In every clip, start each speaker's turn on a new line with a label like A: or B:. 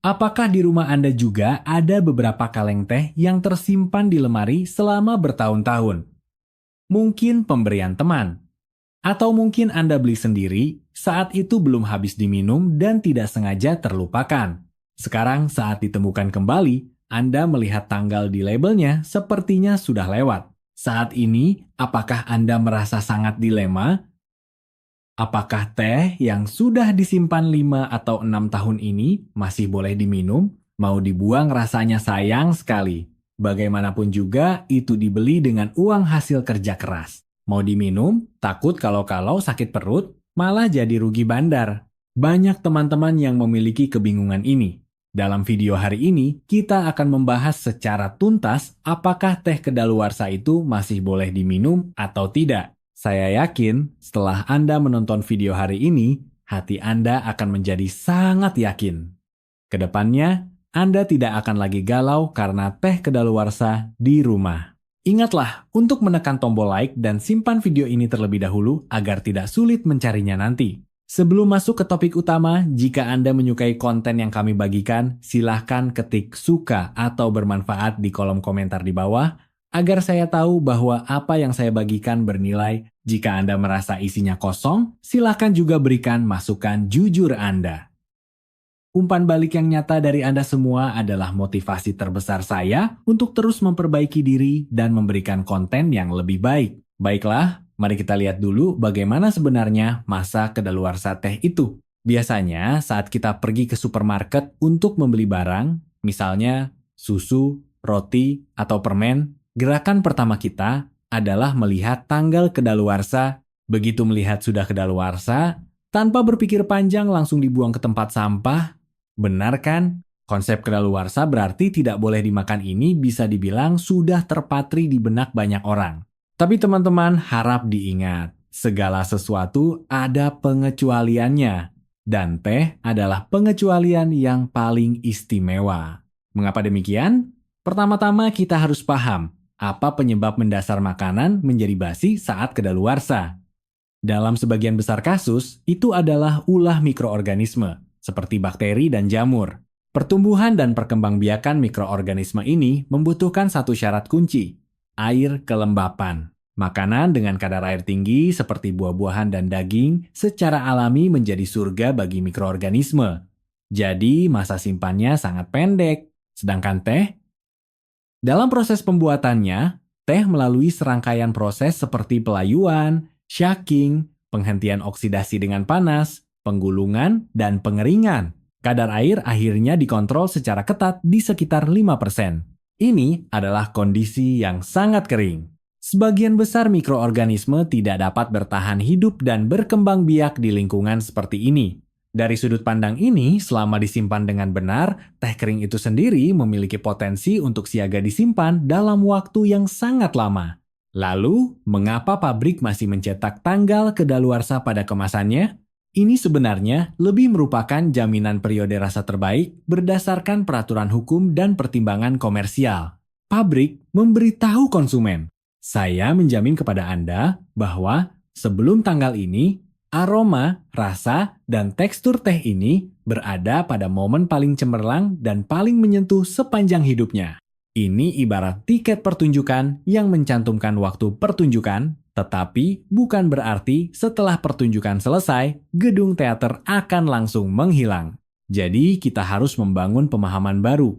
A: Apakah di rumah Anda juga ada beberapa kaleng teh yang tersimpan di lemari selama bertahun-tahun? Mungkin pemberian teman, atau mungkin Anda beli sendiri saat itu belum habis diminum dan tidak sengaja terlupakan. Sekarang saat ditemukan kembali, Anda melihat tanggal di labelnya sepertinya sudah lewat. Saat ini, apakah Anda merasa sangat dilema? Apakah teh yang sudah disimpan 5 atau 6 tahun ini masih boleh diminum? Mau dibuang rasanya sayang sekali. Bagaimanapun juga itu dibeli dengan uang hasil kerja keras. Mau diminum, takut kalau-kalau sakit perut, malah jadi rugi bandar. Banyak teman-teman yang memiliki kebingungan ini. Dalam video hari ini, kita akan membahas secara tuntas apakah teh kedaluarsa itu masih boleh diminum atau tidak. Saya yakin setelah Anda menonton video hari ini, hati Anda akan menjadi sangat yakin. Kedepannya, Anda tidak akan lagi galau karena teh kedaluarsa di rumah. Ingatlah untuk menekan tombol like dan simpan video ini terlebih dahulu agar tidak sulit mencarinya nanti. Sebelum masuk ke topik utama, jika Anda menyukai konten yang kami bagikan, silahkan ketik suka atau bermanfaat di kolom komentar di bawah, agar saya tahu bahwa apa yang saya bagikan bernilai. Jika Anda merasa isinya kosong, silakan juga berikan masukan jujur Anda. Umpan balik yang nyata dari Anda semua adalah motivasi terbesar saya untuk terus memperbaiki diri dan memberikan konten yang lebih baik. Baiklah, mari kita lihat dulu bagaimana sebenarnya masa kedaluarsa teh itu. Biasanya saat kita pergi ke supermarket untuk membeli barang, misalnya susu, roti, atau permen, gerakan pertama kita adalah melihat tanggal kedaluarsa. Begitu melihat sudah kedaluarsa, tanpa berpikir panjang langsung dibuang ke tempat sampah. Benar kan? Konsep kedaluarsa berarti tidak boleh dimakan ini bisa dibilang sudah terpatri di benak banyak orang. Tapi teman-teman harap diingat, segala sesuatu ada pengecualiannya. Dan teh adalah pengecualian yang paling istimewa. Mengapa demikian? Pertama-tama kita harus paham apa penyebab mendasar makanan menjadi basi saat kedaluarsa. Dalam sebagian besar kasus, itu adalah ulah mikroorganisme, seperti bakteri dan jamur. Pertumbuhan dan perkembangbiakan mikroorganisme ini membutuhkan satu syarat kunci, air kelembapan. Makanan dengan kadar air tinggi seperti buah-buahan dan daging secara alami menjadi surga bagi mikroorganisme. Jadi masa simpannya sangat pendek. Sedangkan teh, dalam proses pembuatannya, teh melalui serangkaian proses seperti pelayuan, shaking, penghentian oksidasi dengan panas, penggulungan, dan pengeringan. Kadar air akhirnya dikontrol secara ketat di sekitar 5%. Ini adalah kondisi yang sangat kering. Sebagian besar mikroorganisme tidak dapat bertahan hidup dan berkembang biak di lingkungan seperti ini. Dari sudut pandang ini, selama disimpan dengan benar, teh kering itu sendiri memiliki potensi untuk siaga disimpan dalam waktu yang sangat lama. Lalu, mengapa pabrik masih mencetak tanggal kedaluarsa pada kemasannya? Ini sebenarnya lebih merupakan jaminan periode rasa terbaik berdasarkan peraturan hukum dan pertimbangan komersial. Pabrik memberitahu konsumen, saya menjamin kepada Anda bahwa sebelum tanggal ini, aroma, rasa, dan tekstur teh ini berada pada momen paling cemerlang dan paling menyentuh sepanjang hidupnya. Ini ibarat tiket pertunjukan yang mencantumkan waktu pertunjukan, tetapi bukan berarti setelah pertunjukan selesai, gedung teater akan langsung menghilang. Jadi kita harus membangun pemahaman baru.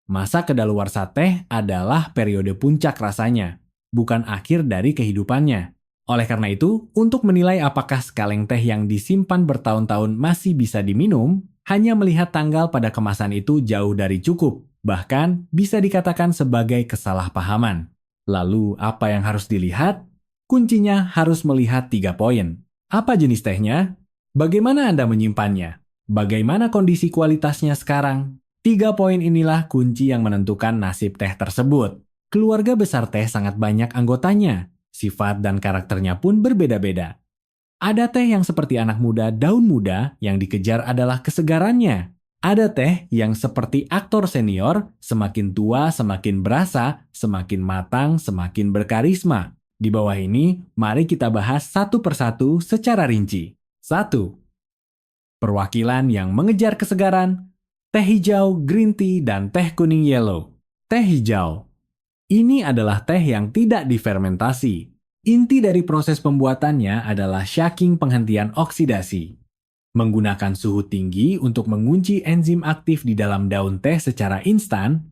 A: Masa kedaluarsa teh adalah periode puncak rasanya, bukan akhir dari kehidupannya. Oleh karena itu, untuk menilai apakah sekaleng teh yang disimpan bertahun-tahun masih bisa diminum, hanya melihat tanggal pada kemasan itu jauh dari cukup. Bahkan bisa dikatakan sebagai kesalahpahaman. Lalu apa yang harus dilihat? Kuncinya harus melihat 3 poin. Apa jenis tehnya? Bagaimana Anda menyimpannya? Bagaimana kondisi kualitasnya sekarang? 3 poin inilah kunci yang menentukan nasib teh tersebut. Keluarga besar teh sangat banyak anggotanya. Sifat dan karakternya pun berbeda-beda. Ada teh yang seperti anak muda daun muda yang dikejar adalah kesegarannya. Ada teh yang seperti aktor senior, semakin tua semakin berasa, semakin matang semakin berkarisma. Di bawah ini, mari kita bahas satu persatu secara rinci. 1. Perwakilan yang mengejar kesegaran. Teh hijau, green tea, dan teh kuning yellow. Teh hijau. Ini adalah teh yang tidak difermentasi. Inti dari proses pembuatannya adalah shaking penghentian oksidasi. Menggunakan suhu tinggi untuk mengunci enzim aktif di dalam daun teh secara instan,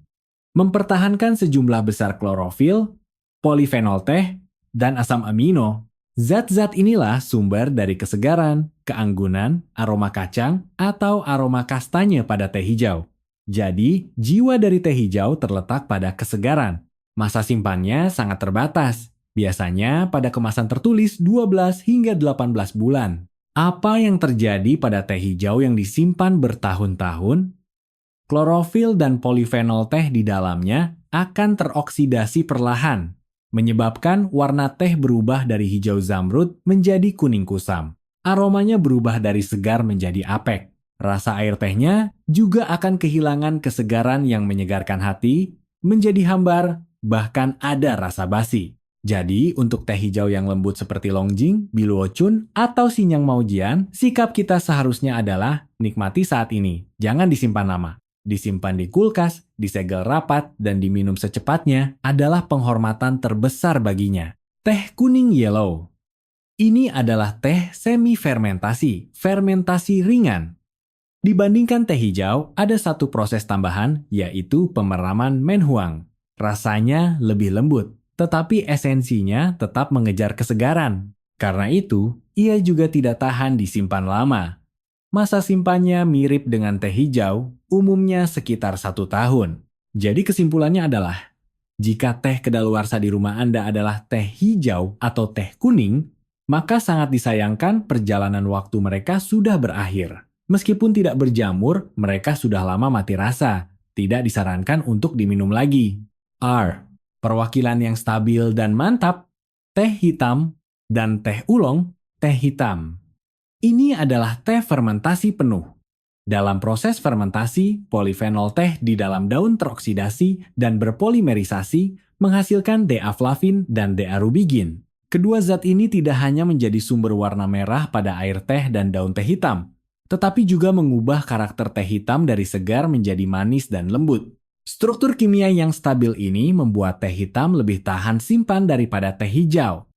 A: mempertahankan sejumlah besar klorofil, polifenol teh, dan asam amino. Zat-zat inilah sumber dari kesegaran, keanggunan, aroma kacang, atau aroma kastanye pada teh hijau. Jadi, jiwa dari teh hijau terletak pada kesegaran. Masa simpannya sangat terbatas, biasanya pada kemasan tertulis 12 hingga 18 bulan. Apa yang terjadi pada teh hijau yang disimpan bertahun-tahun? Klorofil dan polifenol teh di dalamnya akan teroksidasi perlahan, menyebabkan warna teh berubah dari hijau zamrud menjadi kuning kusam. Aromanya berubah dari segar menjadi apek. Rasa air tehnya juga akan kehilangan kesegaran yang menyegarkan hati, menjadi hambar, bahkan ada rasa basi. Jadi, untuk teh hijau yang lembut seperti Longjing, Biluochun, atau Sinyang Maujian, sikap kita seharusnya adalah nikmati saat ini, jangan disimpan lama. Disimpan di kulkas, disegel rapat, dan diminum secepatnya adalah penghormatan terbesar baginya. Teh kuning yellow. Ini adalah teh semi-fermentasi, fermentasi ringan. Dibandingkan teh hijau, ada satu proses tambahan, yaitu pemeraman menhuang. Rasanya lebih lembut, tetapi esensinya tetap mengejar kesegaran. Karena itu, ia juga tidak tahan disimpan lama. Masa simpannya mirip dengan teh hijau, umumnya sekitar 1 tahun. Jadi kesimpulannya adalah, jika teh kedaluarsa di rumah Anda adalah teh hijau atau teh kuning, maka sangat disayangkan perjalanan waktu mereka sudah berakhir. Meskipun tidak berjamur, mereka sudah lama mati rasa. Tidak disarankan untuk diminum lagi. R. Perwakilan yang stabil dan mantap, teh hitam dan teh oolong, teh hitam. Ini adalah teh fermentasi penuh. Dalam proses fermentasi, polifenol teh di dalam daun teroksidasi dan berpolimerisasi menghasilkan D-aflavin dan D-arubigin. Kedua zat ini tidak hanya menjadi sumber warna merah pada air teh dan daun teh hitam, tetapi juga mengubah karakter teh hitam dari segar menjadi manis dan lembut. Struktur kimia yang stabil ini membuat teh hitam lebih tahan simpan daripada teh hijau.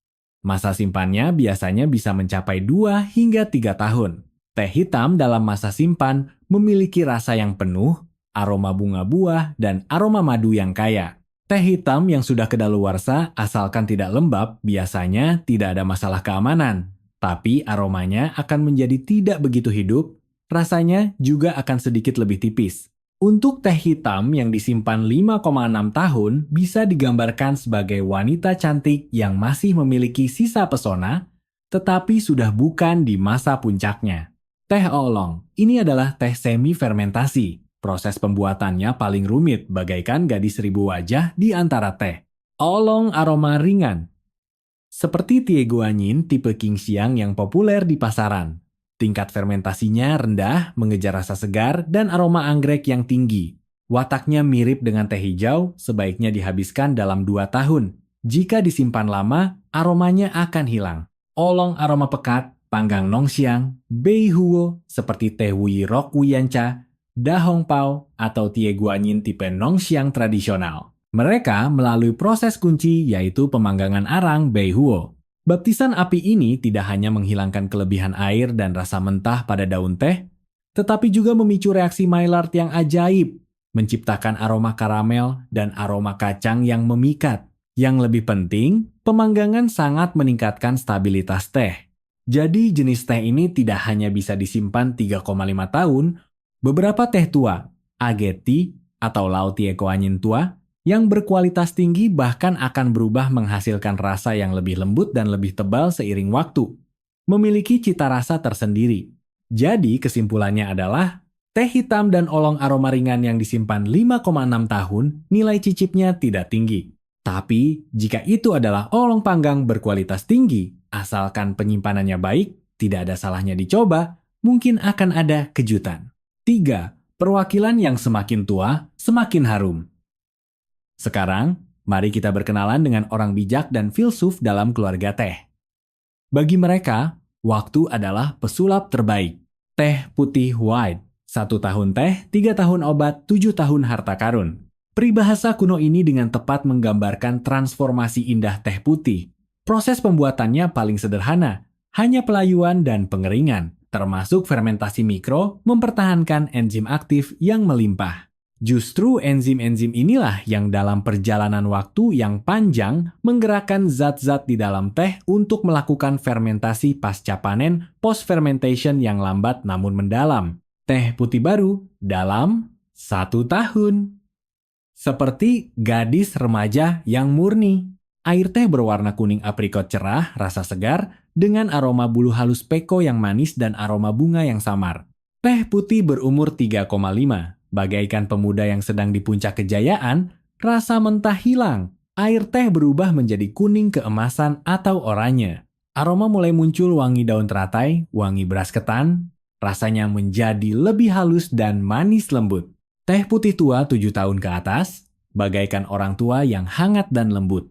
A: Masa simpannya biasanya bisa mencapai 2 hingga 3 tahun. Teh hitam dalam masa simpan memiliki rasa yang penuh, aroma bunga buah, dan aroma madu yang kaya. Teh hitam yang sudah kedaluarsa asalkan tidak lembab biasanya tidak ada masalah keamanan. Tapi aromanya akan menjadi tidak begitu hidup, rasanya juga akan sedikit lebih tipis. Untuk teh hitam yang disimpan 5,6 tahun bisa digambarkan sebagai wanita cantik yang masih memiliki sisa pesona, tetapi sudah bukan di masa puncaknya. Teh oolong, ini adalah teh semi-fermentasi. Proses pembuatannya paling rumit bagaikan gadis 1000 wajah di antara teh. Oolong aroma ringan. Seperti Tie Guanyin tipe Qingxiang yang populer di pasaran. Tingkat fermentasinya rendah, mengejar rasa segar, dan aroma anggrek yang tinggi. Wataknya mirip dengan teh hijau, sebaiknya dihabiskan dalam 2 tahun. Jika disimpan lama, aromanya akan hilang. Oolong aroma pekat, panggang nongxiang, bei huo seperti teh Wui Rok Wuyancha, Da Hong Pao, atau Tie Guanyin tipe nongxiang tradisional. Mereka melalui proses kunci yaitu pemanggangan arang bei huo. Baptisan api ini tidak hanya menghilangkan kelebihan air dan rasa mentah pada daun teh, tetapi juga memicu reaksi Maillard yang ajaib, menciptakan aroma karamel dan aroma kacang yang memikat. Yang lebih penting, pemanggangan sangat meningkatkan stabilitas teh. Jadi jenis teh ini tidak hanya bisa disimpan 3,5 tahun, beberapa teh tua, Ageti atau Lao Tie Guanyin tua, yang berkualitas tinggi bahkan akan berubah menghasilkan rasa yang lebih lembut dan lebih tebal seiring waktu. Memiliki cita rasa tersendiri. Jadi kesimpulannya adalah, teh hitam dan oolong aroma ringan yang disimpan 5,6 tahun, nilai cicipnya tidak tinggi. Tapi, jika itu adalah oolong panggang berkualitas tinggi, asalkan penyimpanannya baik, tidak ada salahnya dicoba, mungkin akan ada kejutan. 3. Perwakilan yang semakin tua, semakin harum. Sekarang, mari kita berkenalan dengan orang bijak dan filsuf dalam keluarga teh. Bagi mereka, waktu adalah pesulap terbaik. Teh putih white, 1 tahun teh, 3 tahun obat, 7 tahun harta karun. Peribahasa kuno ini dengan tepat menggambarkan transformasi indah teh putih. Proses pembuatannya paling sederhana, hanya pelayuan dan pengeringan, termasuk fermentasi mikro mempertahankan enzim aktif yang melimpah. Justru enzim-enzim inilah yang dalam perjalanan waktu yang panjang menggerakkan zat-zat di dalam teh untuk melakukan fermentasi pasca panen post-fermentation yang lambat namun mendalam. Teh putih baru dalam 1 tahun. Seperti gadis remaja yang murni. Air teh berwarna kuning aprikot cerah, rasa segar, dengan aroma bulu halus peko yang manis dan aroma bunga yang samar. Teh putih berumur 3,5. Bagaikan pemuda yang sedang di puncak kejayaan, rasa mentah hilang. Air teh berubah menjadi kuning keemasan atau oranye. Aroma mulai muncul, wangi daun teratai, wangi beras ketan. Rasanya menjadi lebih halus dan manis lembut. Teh putih tua 7 tahun ke atas, bagaikan orang tua yang hangat dan lembut.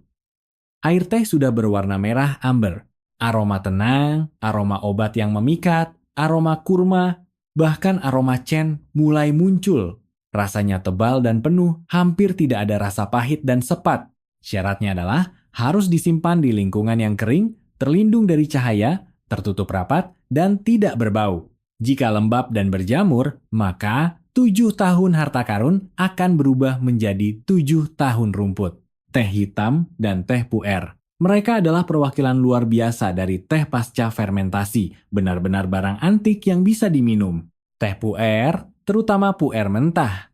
A: Air teh sudah berwarna merah amber. Aroma tenang, aroma obat yang memikat, aroma kurma, bahkan aroma chen mulai muncul. Rasanya tebal dan penuh, hampir tidak ada rasa pahit dan sepat. Syaratnya adalah harus disimpan di lingkungan yang kering, terlindung dari cahaya, tertutup rapat, dan tidak berbau. Jika lembab dan berjamur, maka 7 tahun harta karun akan berubah menjadi 7 tahun rumput. Teh hitam dan teh puer. Mereka adalah perwakilan luar biasa dari teh pasca fermentasi, benar-benar barang antik yang bisa diminum. Teh puer, terutama puer mentah.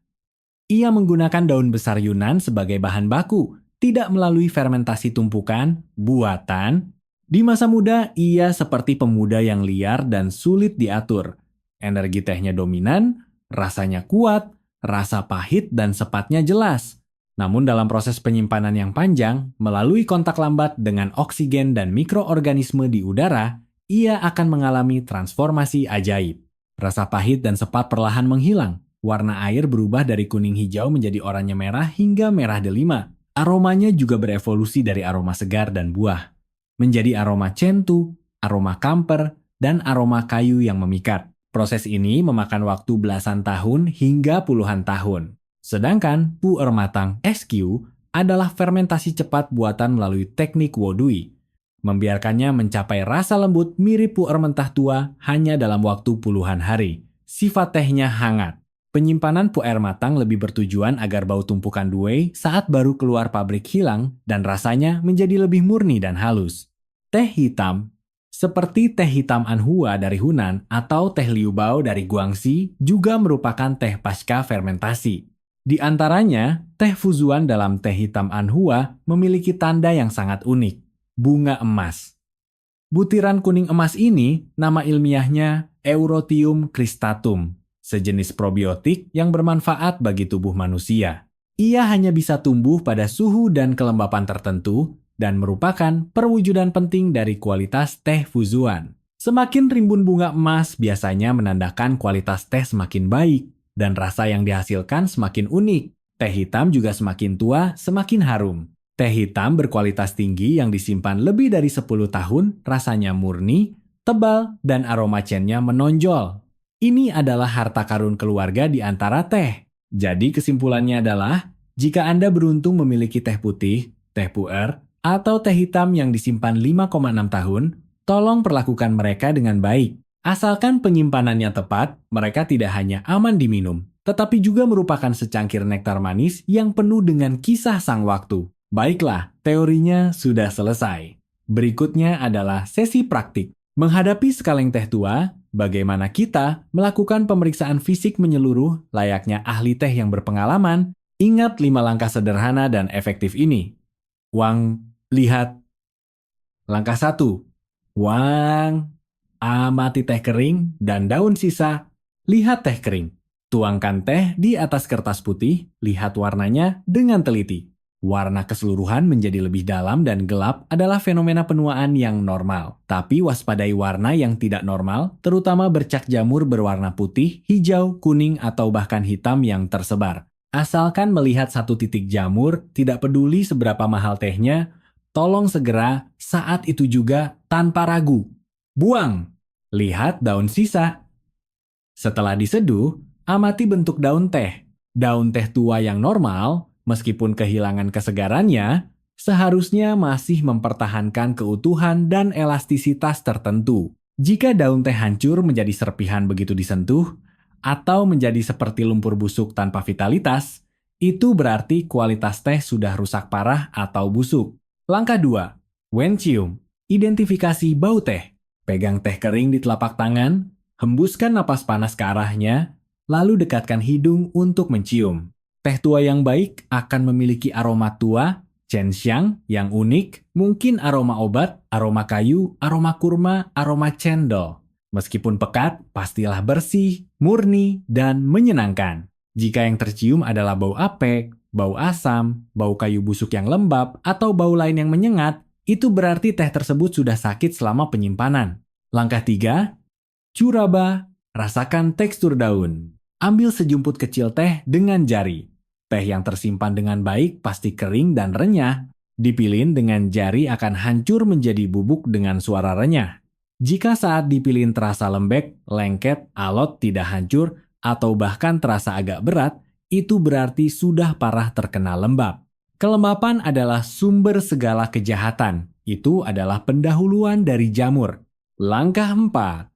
A: Ia menggunakan daun besar Yunan sebagai bahan baku, tidak melalui fermentasi tumpukan, buatan. Di masa muda, ia seperti pemuda yang liar dan sulit diatur. Energi tehnya dominan, rasanya kuat, rasa pahit dan sepatnya jelas. Namun dalam proses penyimpanan yang panjang, melalui kontak lambat dengan oksigen dan mikroorganisme di udara, ia akan mengalami transformasi ajaib. Rasa pahit dan sepat perlahan menghilang. Warna air berubah dari kuning hijau menjadi oranye merah hingga merah delima. Aromanya juga berevolusi dari aroma segar dan buah, menjadi aroma centu, aroma kamper, dan aroma kayu yang memikat. Proses ini memakan waktu belasan tahun hingga puluhan tahun. Sedangkan puer matang SQ adalah fermentasi cepat buatan melalui teknik wodui. Membiarkannya mencapai rasa lembut mirip puer mentah tua hanya dalam waktu puluhan hari. Sifat tehnya hangat. Penyimpanan puer matang lebih bertujuan agar bau tumpukan duei saat baru keluar pabrik hilang dan rasanya menjadi lebih murni dan halus. Teh hitam, seperti teh hitam Anhua dari Hunan atau teh Liu Bao dari Guangxi, juga merupakan teh pasca fermentasi. Di antaranya, teh fuzuan dalam teh hitam Anhua memiliki tanda yang sangat unik, bunga emas. Butiran kuning emas ini, nama ilmiahnya Eurotium cristatum, sejenis probiotik yang bermanfaat bagi tubuh manusia. Ia hanya bisa tumbuh pada suhu dan kelembapan tertentu dan merupakan perwujudan penting dari kualitas teh fuzuan. Semakin rimbun bunga emas biasanya menandakan kualitas teh semakin baik dan rasa yang dihasilkan semakin unik. Teh hitam juga semakin tua, semakin harum. Teh hitam berkualitas tinggi yang disimpan lebih dari 10 tahun, rasanya murni, tebal, dan aroma cennya menonjol. Ini adalah harta karun keluarga di antara teh. Jadi kesimpulannya adalah, jika Anda beruntung memiliki teh putih, teh puer, atau teh hitam yang disimpan 5,6 tahun, tolong perlakukan mereka dengan baik. Asalkan penyimpanannya tepat, mereka tidak hanya aman diminum, tetapi juga merupakan secangkir nektar manis yang penuh dengan kisah sang waktu. Baiklah, teorinya sudah selesai. Berikutnya adalah sesi praktik. Menghadapi sekaleng teh tua, bagaimana kita melakukan pemeriksaan fisik menyeluruh layaknya ahli teh yang berpengalaman? Ingat 5 langkah sederhana dan efektif ini. Wang, lihat. Langkah 1. Wang, amati teh kering dan daun sisa. Lihat teh kering. Tuangkan teh di atas kertas putih, lihat warnanya dengan teliti. Warna keseluruhan menjadi lebih dalam dan gelap adalah fenomena penuaan yang normal. Tapi waspadai warna yang tidak normal, terutama bercak jamur berwarna putih, hijau, kuning, atau bahkan hitam yang tersebar. Asalkan melihat satu titik jamur, tidak peduli seberapa mahal tehnya, tolong segera saat itu juga tanpa ragu. Buang! Lihat daun sisa. Setelah diseduh, Amati bentuk daun teh. Daun teh tua yang normal, meskipun kehilangan kesegarannya, seharusnya masih mempertahankan keutuhan dan elastisitas tertentu. Jika daun teh hancur menjadi serpihan begitu disentuh, atau menjadi seperti lumpur busuk tanpa vitalitas, itu berarti kualitas teh sudah rusak parah atau busuk. Langkah 2. Wencium. Identifikasi bau teh. Pegang teh kering di telapak tangan, hembuskan napas panas ke arahnya, lalu dekatkan hidung untuk mencium. Teh tua yang baik akan memiliki aroma tua, cenxiang yang unik, mungkin aroma obat, aroma kayu, aroma kurma, aroma cendol. Meskipun pekat, pastilah bersih, murni, dan menyenangkan. Jika yang tercium adalah bau apek, bau asam, bau kayu busuk yang lembab, atau bau lain yang menyengat, itu berarti teh tersebut sudah sakit selama penyimpanan. Langkah 3. Curaba, rasakan tekstur daun. Ambil sejumput kecil teh dengan jari. Teh yang tersimpan dengan baik pasti kering dan renyah. Dipilin dengan jari akan hancur menjadi bubuk dengan suara renyah. Jika saat dipilin terasa lembek, lengket, alot, tidak hancur, atau bahkan terasa agak berat, itu berarti sudah parah terkena lembab. Kelembapan adalah sumber segala kejahatan. Itu adalah pendahuluan dari jamur. Langkah 4.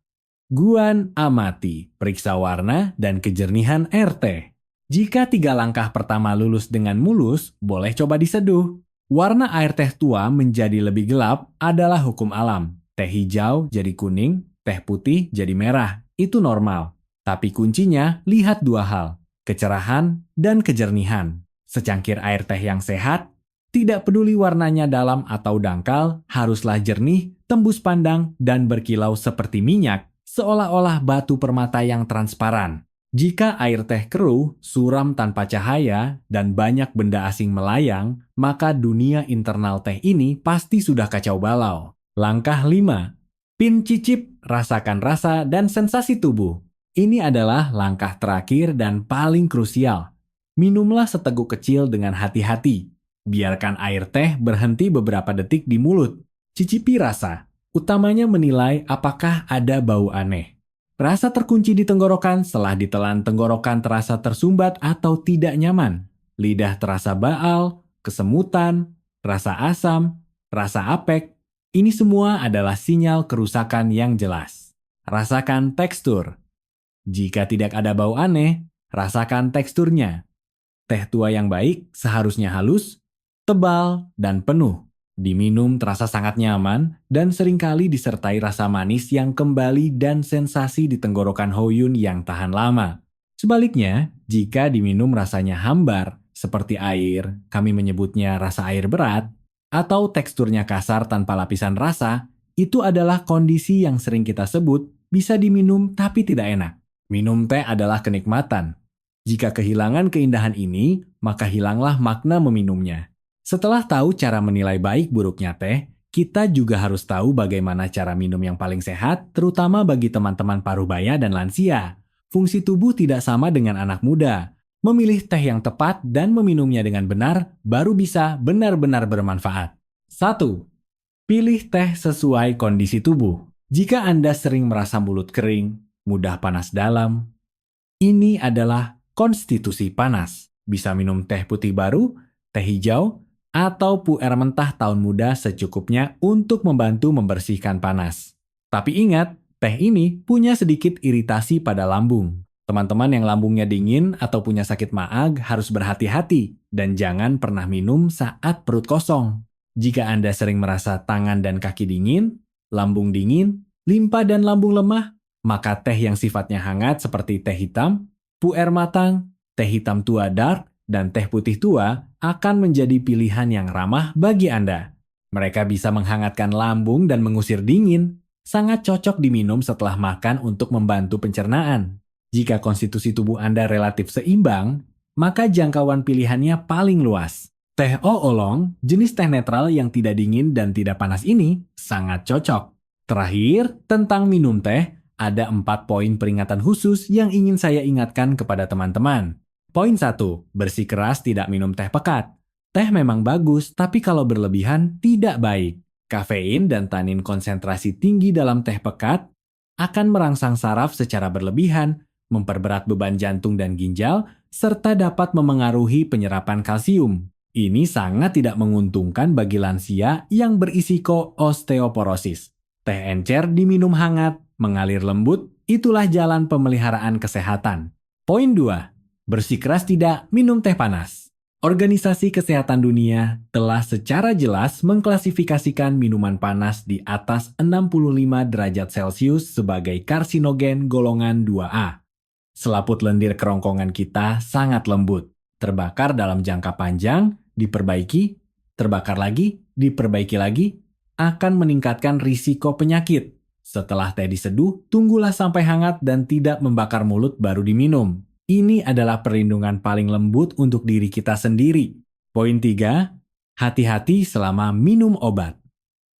A: Guan amati, periksa warna dan kejernihan air teh. Jika 3 langkah pertama lulus dengan mulus, boleh coba diseduh. Warna air teh tua menjadi lebih gelap adalah hukum alam. Teh hijau jadi kuning, teh putih jadi merah. Itu normal. Tapi kuncinya, lihat 2 hal. Kecerahan dan kejernihan. Secangkir air teh yang sehat, tidak peduli warnanya dalam atau dangkal, haruslah jernih, tembus pandang, dan berkilau seperti minyak, seolah-olah batu permata yang transparan. Jika air teh keruh, suram tanpa cahaya, dan banyak benda asing melayang, maka dunia internal teh ini pasti sudah kacau balau. Langkah 5. Pin cicip, rasakan rasa dan sensasi tubuh. Ini adalah langkah terakhir dan paling krusial. Minumlah seteguk kecil dengan hati-hati. Biarkan air teh berhenti beberapa detik di mulut. Cicipi rasa, utamanya menilai apakah ada bau aneh. Rasa terkunci di tenggorokan setelah ditelan tenggorokan terasa tersumbat atau tidak nyaman. Lidah terasa baal, kesemutan, rasa asam, rasa apek. Ini semua adalah sinyal kerusakan yang jelas. Rasakan tekstur. Jika tidak ada bau aneh, rasakan teksturnya. Teh tua yang baik seharusnya halus, tebal, dan penuh. Diminum terasa sangat nyaman dan seringkali disertai rasa manis yang kembali dan sensasi di tenggorokan Hoyun yang tahan lama. Sebaliknya, jika diminum rasanya hambar, seperti air, kami menyebutnya rasa air berat, atau teksturnya kasar tanpa lapisan rasa, itu adalah kondisi yang sering kita sebut bisa diminum tapi tidak enak. Minum teh adalah kenikmatan. Jika kehilangan keindahan ini, maka hilanglah makna meminumnya. Setelah tahu cara menilai baik buruknya teh, kita juga harus tahu bagaimana cara minum yang paling sehat, terutama bagi teman-teman parubaya dan lansia. Fungsi tubuh tidak sama dengan anak muda. Memilih teh yang tepat dan meminumnya dengan benar baru bisa benar-benar bermanfaat. 1. Pilih teh sesuai kondisi tubuh. Jika Anda sering merasa mulut kering, mudah panas dalam, ini adalah konstitusi panas. Bisa minum teh putih baru, teh hijau, atau puer mentah tahun muda secukupnya untuk membantu membersihkan panas. Tapi ingat, teh ini punya sedikit iritasi pada lambung. Teman-teman yang lambungnya dingin atau punya sakit maag harus berhati-hati dan jangan pernah minum saat perut kosong. Jika Anda sering merasa tangan dan kaki dingin, lambung dingin, limpa dan lambung lemah, maka teh yang sifatnya hangat seperti teh hitam, puer matang, teh hitam tua dark, dan teh putih tua akan menjadi pilihan yang ramah bagi Anda. Mereka bisa menghangatkan lambung dan mengusir dingin. Sangat cocok diminum setelah makan untuk membantu pencernaan. Jika konstitusi tubuh Anda relatif seimbang, maka jangkauan pilihannya paling luas. Teh oolong, jenis teh netral yang tidak dingin dan tidak panas ini, sangat cocok. Terakhir, tentang minum teh, ada 4 poin peringatan khusus yang ingin saya ingatkan kepada teman-teman. Poin 1, bersikeras tidak minum teh pekat. Teh memang bagus, tapi kalau berlebihan tidak baik. Kafein dan tanin konsentrasi tinggi dalam teh pekat akan merangsang saraf secara berlebihan, memperberat beban jantung dan ginjal, serta dapat memengaruhi penyerapan kalsium. Ini sangat tidak menguntungkan bagi lansia yang berisiko osteoporosis. Teh encer diminum hangat, mengalir lembut, itulah jalan pemeliharaan kesehatan. Poin 2. Bersikeras tidak minum teh panas. Organisasi Kesehatan Dunia telah secara jelas mengklasifikasikan minuman panas di atas 65 derajat Celcius sebagai karsinogen golongan 2A. Selaput lendir kerongkongan kita sangat lembut. Terbakar dalam jangka panjang, diperbaiki, terbakar lagi, diperbaiki lagi, akan meningkatkan risiko penyakit. Setelah teh diseduh, tunggulah sampai hangat dan tidak membakar mulut baru diminum. Ini adalah perlindungan paling lembut untuk diri kita sendiri. Poin 3. Hati-hati selama minum obat.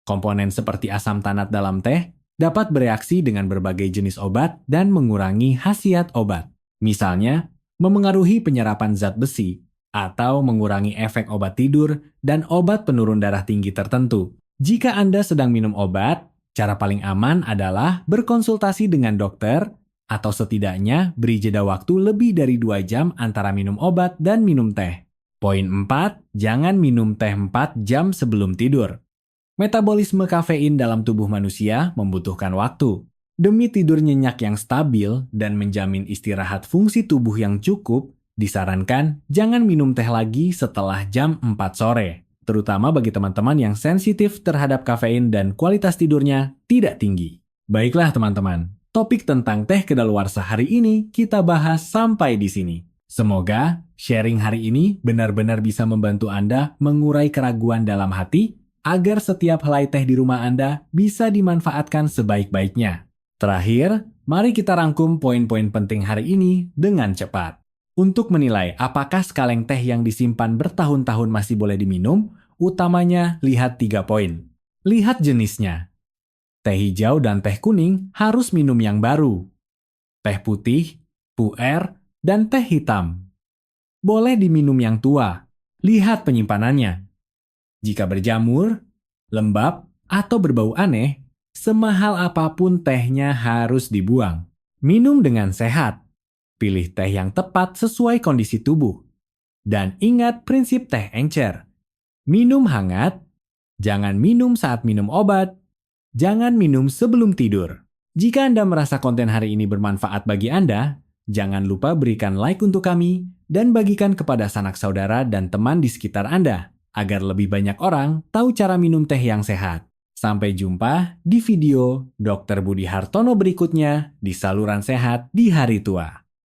A: Komponen seperti asam tanat dalam teh dapat bereaksi dengan berbagai jenis obat dan mengurangi khasiat obat. Misalnya, memengaruhi penyerapan zat besi, atau mengurangi efek obat tidur dan obat penurun darah tinggi tertentu. Jika Anda sedang minum obat, cara paling aman adalah berkonsultasi dengan dokter, atau setidaknya beri jeda waktu lebih dari 2 jam antara minum obat dan minum teh. Poin 4, jangan minum teh 4 jam sebelum tidur. Metabolisme kafein dalam tubuh manusia membutuhkan waktu. Demi tidur nyenyak yang stabil dan menjamin istirahat fungsi tubuh yang cukup, disarankan jangan minum teh lagi setelah jam 4 sore, terutama bagi teman-teman yang sensitif terhadap kafein dan kualitas tidurnya tidak tinggi. Baiklah teman-teman. Topik tentang teh kedaluarsa hari ini kita bahas sampai di sini. Semoga sharing hari ini benar-benar bisa membantu Anda mengurai keraguan dalam hati agar setiap helai teh di rumah Anda bisa dimanfaatkan sebaik-baiknya. Terakhir, mari kita rangkum poin-poin penting hari ini dengan cepat. Untuk menilai apakah sekaleng teh yang disimpan bertahun-tahun masih boleh diminum, utamanya lihat 3 poin. Lihat jenisnya. Teh hijau dan teh kuning harus minum yang baru. Teh putih, puer, dan teh hitam boleh diminum yang tua. Lihat penyimpanannya. Jika berjamur, lembab, atau berbau aneh, semahal apapun tehnya harus dibuang. Minum dengan sehat. Pilih teh yang tepat sesuai kondisi tubuh. Dan ingat prinsip teh encer. Minum hangat, jangan minum saat minum obat, jangan minum sebelum tidur. Jika Anda merasa konten hari ini bermanfaat bagi Anda, jangan lupa berikan like untuk kami dan bagikan kepada sanak saudara dan teman di sekitar Anda, agar lebih banyak orang tahu cara minum teh yang sehat. Sampai jumpa di video Dr. Budi Hartono berikutnya di Saluran Sehat di Hari Tua.